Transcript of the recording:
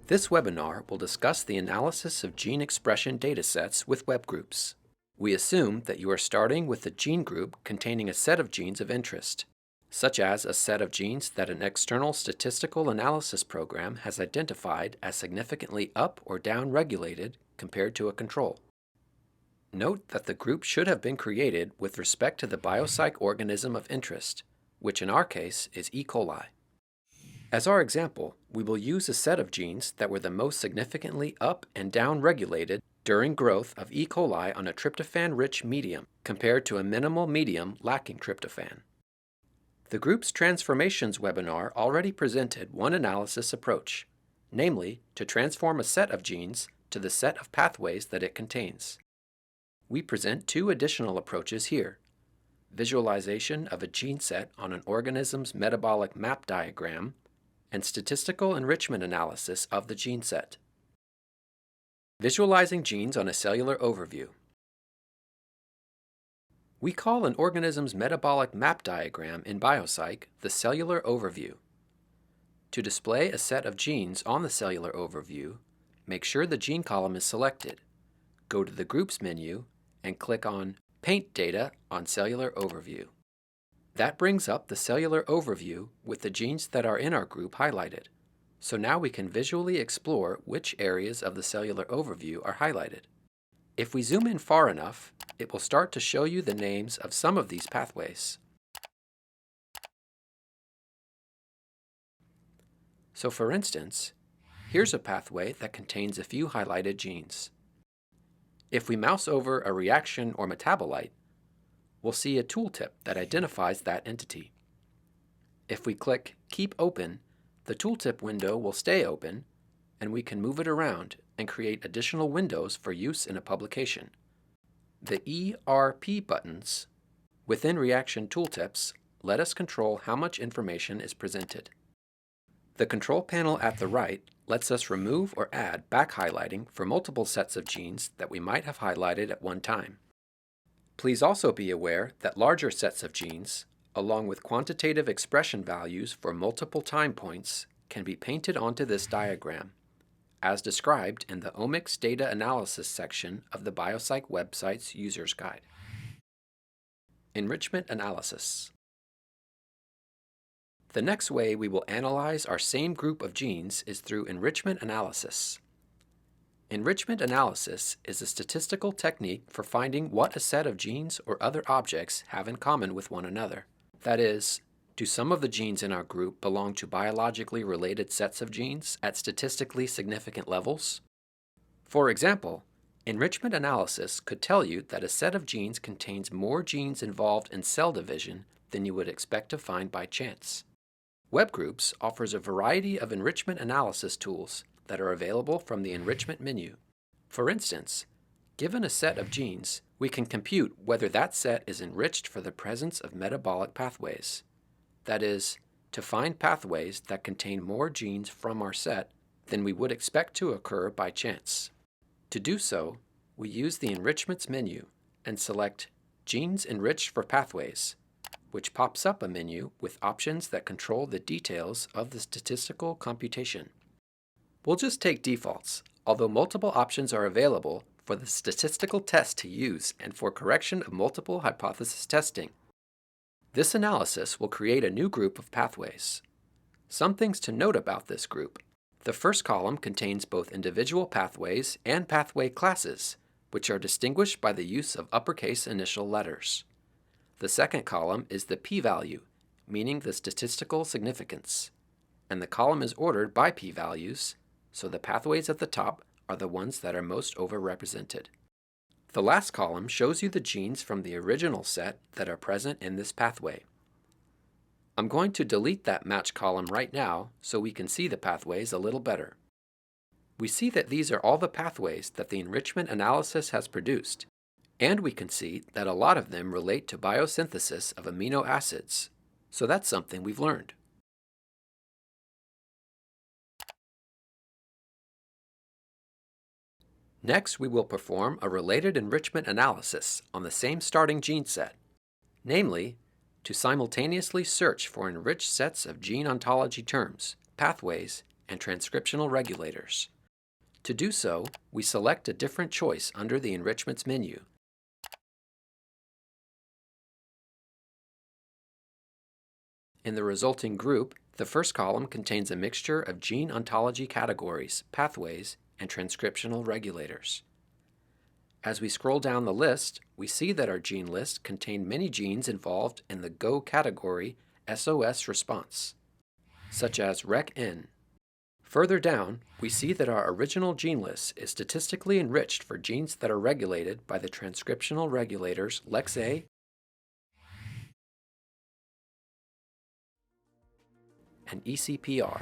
This webinar will discuss the analysis of gene expression datasets with web groups. We assume that you are starting with a gene group containing a set of genes of interest, such as a set of genes that an external statistical analysis program has identified as significantly up or down regulated compared to a control. Note that the group should have been created with respect to the biopsych organism of interest, which in our case is E. coli. As our example, we will use a set of genes that were the most significantly up and down regulated during growth of E. coli on a tryptophan-rich medium compared to a minimal medium lacking tryptophan. The group's transformations webinar already presented one analysis approach, namely to transform a set of genes to the set of pathways that it contains. We present two additional approaches here: visualization of a gene set on an organism's metabolic map diagram, and statistical enrichment analysis of the gene set. Visualizing genes on a cellular overview. We call an organism's metabolic map diagram in biopsych the cellular overview. To display a set of genes on the cellular overview, make sure the gene column is selected. Go to the Groups menu and click on Paint Data on Cellular Overview. That brings up the cellular overview with the genes that are in our group highlighted. So now we can visually explore which areas of the cellular overview are highlighted. If we zoom in far enough, it will start to show you the names of some of these pathways. So for instance, here's a pathway that contains a few highlighted genes. If we mouse over a reaction or metabolite, we'll see a tooltip that identifies that entity. If we click Keep Open, the tooltip window will stay open, and we can move it around and create additional windows for use in a publication. The ERP buttons within Reaction Tooltips let us control how much information is presented. The control panel at the right lets us remove or add back highlighting for multiple sets of genes that we might have highlighted at one time. Please also be aware that larger sets of genes, along with quantitative expression values for multiple time points, can be painted onto this diagram, as described in the Omics Data Analysis section of the biopsych website's User's Guide. Enrichment analysis. The next way we will analyze our same group of genes is through enrichment analysis. Enrichment analysis is a statistical technique for finding what a set of genes or other objects have in common with one another. That is, do some of the genes in our group belong to biologically related sets of genes at statistically significant levels? For example, enrichment analysis could tell you that a set of genes contains more genes involved in cell division than you would expect to find by chance. WebGroups offers a variety of enrichment analysis tools that are available from the Enrichment menu. For instance, given a set of genes, we can compute whether that set is enriched for the presence of metabolic pathways. That is, to find pathways that contain more genes from our set than we would expect to occur by chance. To do so, we use the Enrichments menu and select Genes Enriched for Pathways, which pops up a menu with options that control the details of the statistical computation. We'll just take defaults, although multiple options are available for the statistical test to use and for correction of multiple hypothesis testing. This analysis will create a new group of pathways. Some things to note about this group. The first column contains both individual pathways and pathway classes, which are distinguished by the use of uppercase initial letters. The second column is the p-value, meaning the statistical significance, and the column is ordered by p-values, so the pathways at the top are the ones that are most overrepresented. The last column shows you the genes from the original set that are present in this pathway. I'm going to delete that match column right now so we can see the pathways a little better. We see that these are all the pathways that the enrichment analysis has produced, and we can see that a lot of them relate to biosynthesis of amino acids, so that's something we've learned. Next, we will perform a related enrichment analysis on the same starting gene set, namely, to simultaneously search for enriched sets of gene ontology terms, pathways, and transcriptional regulators. To do so, we select a different choice under the Enrichments menu. In the resulting group, the first column contains a mixture of gene ontology categories, pathways, and transcriptional regulators. As we scroll down the list, we see that our gene list contained many genes involved in the Go category SOS response, such as REC-N. Further down, we see that our original gene list is statistically enriched for genes that are regulated by the transcriptional regulators LEX-A and ECPR.